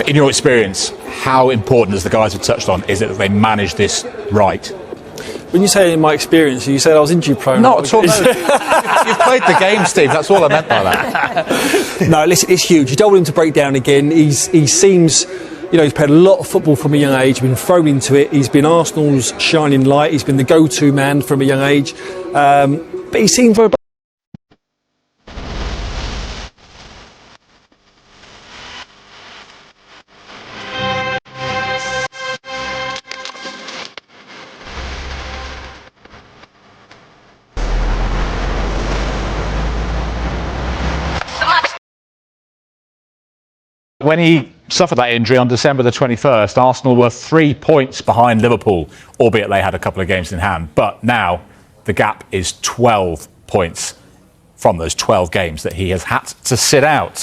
In your experience, how important, as the guys have touched on, is it that they manage this right? When you say in my experience, you said I was injury prone. Not at all. No. You've played the game, Steve. That's all I meant by that. No, listen, it's huge. You don't want him to break down again. He seems, he's played a lot of football from a young age, been thrown into it. He's been Arsenal's shining light. He's been the go-to man from a young age. But he seemed very... When he suffered that injury on December the 21st, Arsenal were 3 points behind Liverpool, albeit they had a couple of games in hand. But now the gap is 12 points from those 12 games that he has had to sit out.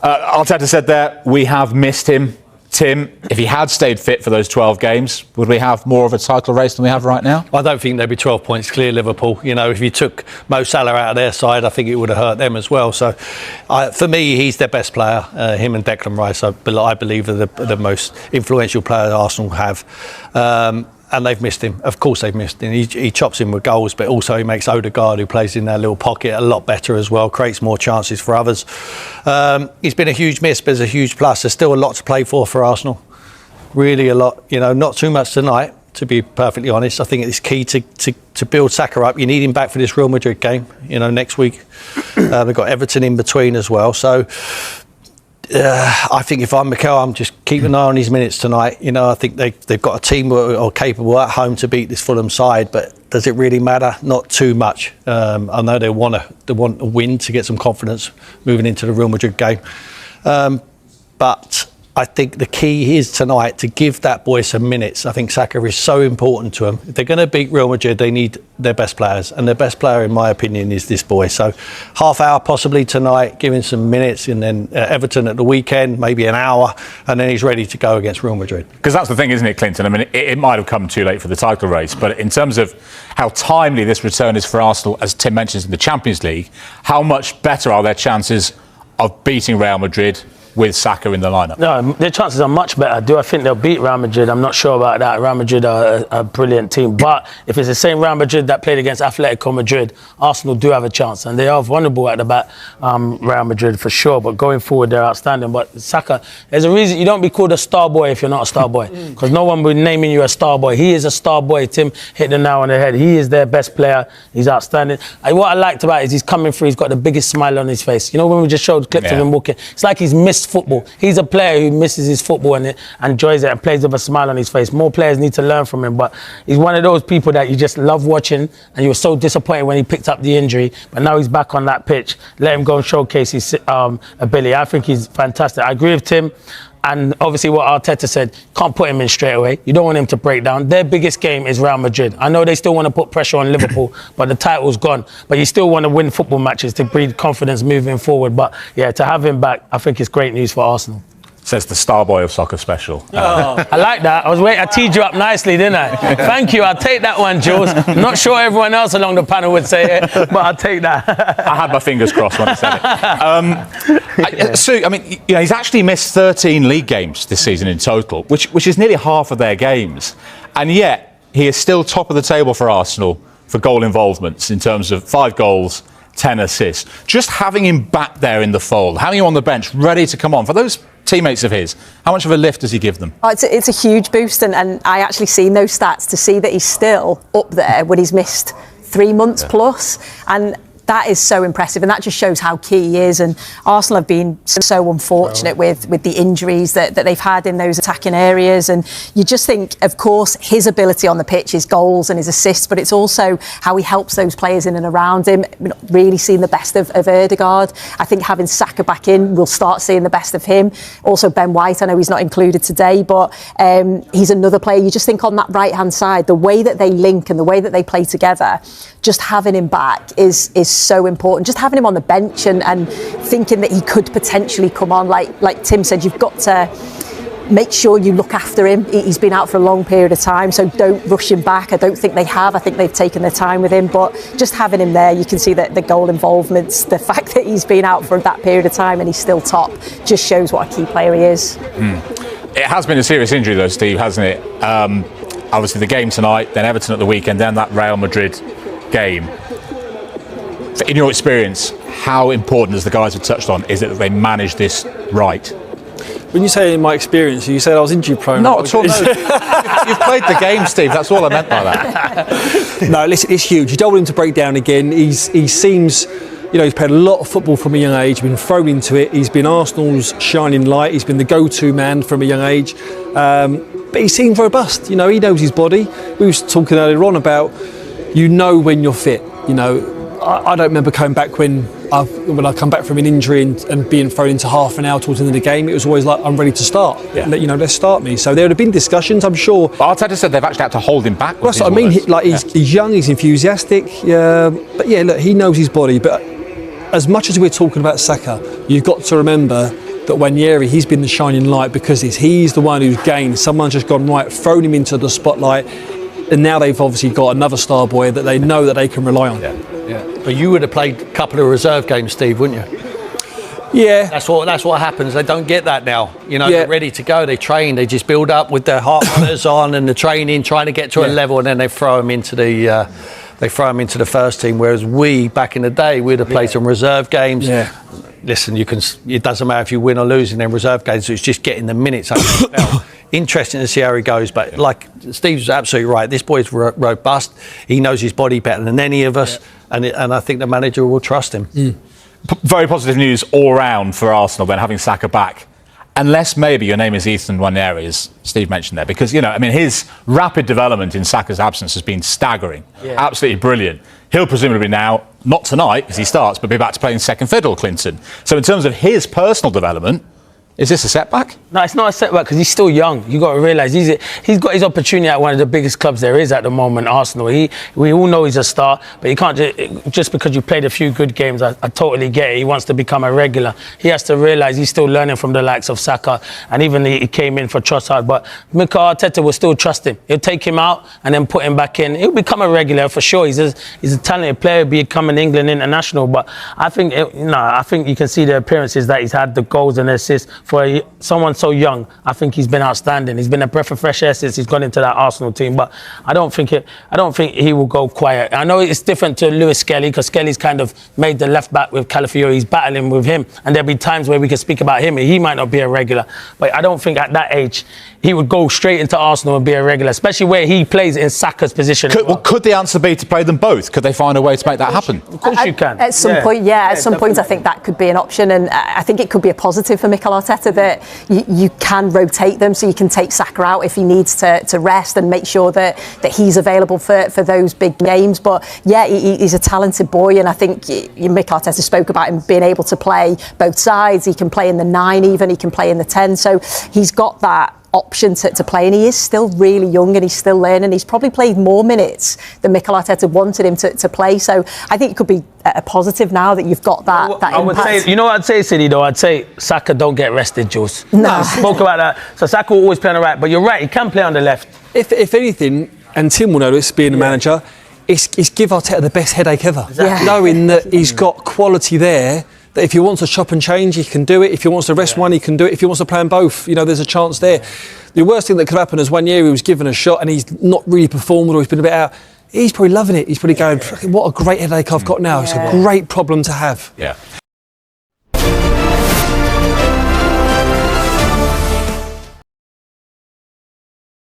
Arteta said there, we have missed him. Tim, if he had stayed fit for those 12 games, would we have more of a title race than we have right now? I don't think there'd be 12 points clear Liverpool. If you took Mo Salah out of their side, I think it would have hurt them as well. So, for me, he's their best player. Him and Declan Rice, I believe, are the most influential players Arsenal have. And they've missed him. Of course they've missed him. He chops in with goals, but also he makes Odegaard, who plays in that little pocket, a lot better as well, creates more chances for others. He's been a huge miss, but there's a huge plus. There's still a lot to play for Arsenal. Really a lot. Not too much tonight, to be perfectly honest. I think it's key to build Saka up. You need him back for this Real Madrid game, next week. They've got Everton in between as well. So... I think if I'm Mikel, I'm just keeping an eye on his minutes tonight. I think they've got a team who are capable at home to beat this Fulham side, but does it really matter? Not too much. I know they want a win to get some confidence moving into the Real Madrid game. But I think the key is tonight to give that boy some minutes. I think Saka is so important to them. If they're going to beat Real Madrid, they need their best players. And their best player, in my opinion, is this boy. So half hour possibly tonight, give him some minutes, and then Everton at the weekend, maybe an hour, and then he's ready to go against Real Madrid. Because that's the thing, isn't it, Clinton? I mean, it might have come too late for the title race, but in terms of how timely this return is for Arsenal, as Tim mentions, in the Champions League, how much better are their chances of beating Real Madrid with Saka in the lineup? No, their chances are much better. Do I think they'll beat Real Madrid? I'm not sure about that. Real Madrid are a brilliant team. But if it's the same Real Madrid that played against Atletico Madrid, Arsenal do have a chance. And they are vulnerable at the back, Real Madrid for sure. But going forward, they're outstanding. But Saka, there's a reason you don't be called a star boy if you're not a star boy. Because no one will be naming you a star boy. He is a star boy. Tim hit the nail on the head. He is their best player. He's outstanding. What I liked about it is he's coming through. He's got the biggest smile on his face. When we just showed clips of him walking, it's like he's missed football. He's a player who misses his football and enjoys it and plays with a smile on his face. More players need to learn from him, but he's one of those people that you just love watching, and you were so disappointed when he picked up the injury, but now he's back on that pitch. Let him go and showcase his ability. I think he's fantastic. I agree with Tim. And obviously what Arteta said, can't put him in straight away. You don't want him to break down. Their biggest game is Real Madrid. I know they still want to put pressure on Liverpool, but the title's gone. But you still want to win football matches to breed confidence moving forward. But yeah, to have him back, I think it's great news for Arsenal. Says the star boy of soccer special. Oh. I like that. I teed you up nicely, didn't I? Thank you. I'll take that one, Jules. Not sure everyone else along the panel would say it, but I'll take that. I had my fingers crossed when I said it. Sue, he's actually missed 13 league games this season in total, which is nearly half of their games. And yet, he is still top of the table for Arsenal for goal involvements in terms of 5 goals, 10 assists. Just having him back there in the fold, having him on the bench, ready to come on, for those teammates of his, how much of a lift does he give them? Oh, it's a huge boost, and I actually seen those stats to see that he's still up there when he's missed 3 months plus, and that is so impressive, and that just shows how key he is. And Arsenal have been so unfortunate with the injuries that they've had in those attacking areas, and you just think, of course, his ability on the pitch, his goals and his assists, but it's also how he helps those players in and around him. We're not really seeing the best of Odegaard. I think having Saka back in, we'll start seeing the best of him. Also Ben White, I know he's not included today, but he's another player. You just think on that right-hand side, the way that they link and the way that they play together, just having him back is so important. Just having him on the bench and thinking that he could potentially come on, like Tim said, you've got to make sure you look after him. He's been out for a long period of time, so don't rush him back. I don't think they have. I think they've taken their time with him, but just having him there, you can see that the goal involvement, the fact that he's been out for that period of time and he's still top, just shows what a key player he is. It has been a serious injury though, Steve, hasn't it? Obviously the game tonight, then Everton at the weekend, then that Real Madrid game. In your experience, how important, as the guys have touched on, is it that they manage this right? When you say in my experience, you said I was injury prone. Not at all. No. You've played the game, Steve. That's all I meant by that. No, listen, it's huge. You don't want him to break down again. He seems, he's played a lot of football from a young age, been thrown into it. He's been Arsenal's shining light. He's been the go-to man from a young age. But he seems robust. He knows his body. We were talking earlier on about, when you're fit. I don't remember coming back when I come back from an injury and being thrown into half an hour towards the end of the game. It was always like, I'm ready to start. Yeah. Let's start me. So there would have been discussions, I'm sure. But Arteta said they've actually had to hold him back. Well, that's what I mean. He's young, he's enthusiastic. But yeah, look, he knows his body. But as much as we're talking about Saka, you've got to remember that Wanyeri, he's been the shining light because he's the one who's gained. Someone's just gone right, thrown him into the spotlight. And now they've obviously got another star boy that they know that they can rely on. Yeah. But you would have played a couple of reserve games, Steve, wouldn't you? Yeah. That's what happens. They don't get that now. They're ready to go. They train. They just build up with their heart monitors on and the training, trying to get to a level, and then they throw them into the first team. Whereas we, back in the day, we'd have played some reserve games. Yeah. Listen, it doesn't matter if you win or lose in them reserve games. So it's just getting the minutes under the belt. Interesting to see how he goes, but like Steve's absolutely right. This boy's robust. He knows his body better than any of us, and I think the manager will trust him. Very positive news all round for Arsenal then, having Saka back. Unless maybe your name is Ethan Wanyeri, as Steve mentioned there, because his rapid development in Saka's absence has been staggering, absolutely brilliant. He'll presumably now, not tonight because he starts, but be back to playing second fiddle, Clinton. So in terms of his personal development, is this a setback? No, it's not a setback because he's still young. You got to realise he's got his opportunity at one of the biggest clubs there is at the moment, Arsenal. We all know he's a star, but you can't just because you played a few good games. I totally get it. He wants to become a regular. He has to realise he's still learning from the likes of Saka, and even he came in for Trossard. But Mikel Arteta will still trust him. He'll take him out and then put him back in. He'll become a regular for sure. He's a talented player, becoming England international. But I think you can see the appearances that he's had, the goals and assists. For someone so young, I think he's been outstanding. He's been a breath of fresh air since he's gone into that Arsenal team. But I don't think he will go quiet. I know it's different to Lewis Skelly because Skelly's kind of made the left back with Calafiori. He's battling with him, and there'll be times where we can speak about him. He might not be a regular, but I don't think at that age he would go straight into Arsenal and be a regular, especially where he plays in Saka's position. Could the answer be to play them both? Could they find a way to make that happen? Of course you can. At some point, at some point I think that could be an option, and I think it could be a positive for Mikel Arteta that you can rotate them, so you can take Saka out if he needs to rest and make sure that he's available for those big games. But he's a talented boy, and I think Mikel Arteta spoke about him being able to play both sides. He can play in the 9 even, he can play in the 10, so he's got that option to play, and he is still really young and he's still learning. He's probably played more minutes than Mikel Arteta wanted him to play, so I think it could be a positive now that you've got that impact. I would say, what I'd say, City, though? I'd say Saka don't get rested, Jules. No. I spoke about that. So Saka will always play on the right, but you're right, he can play on the left. If anything, and Tim will know this, being the manager, it's give Arteta the best headache ever. Exactly. Knowing that he's got quality there, that if he wants to chop and change, he can do it. If he wants to rest one, he can do it. If he wants to play them both, there's a chance there. The worst thing that could happen is 1 year he was given a shot and he's not really performed, or he's been a bit out. He's probably loving it. He's probably going, what a great headache I've got now. It's a great problem to have. Yeah.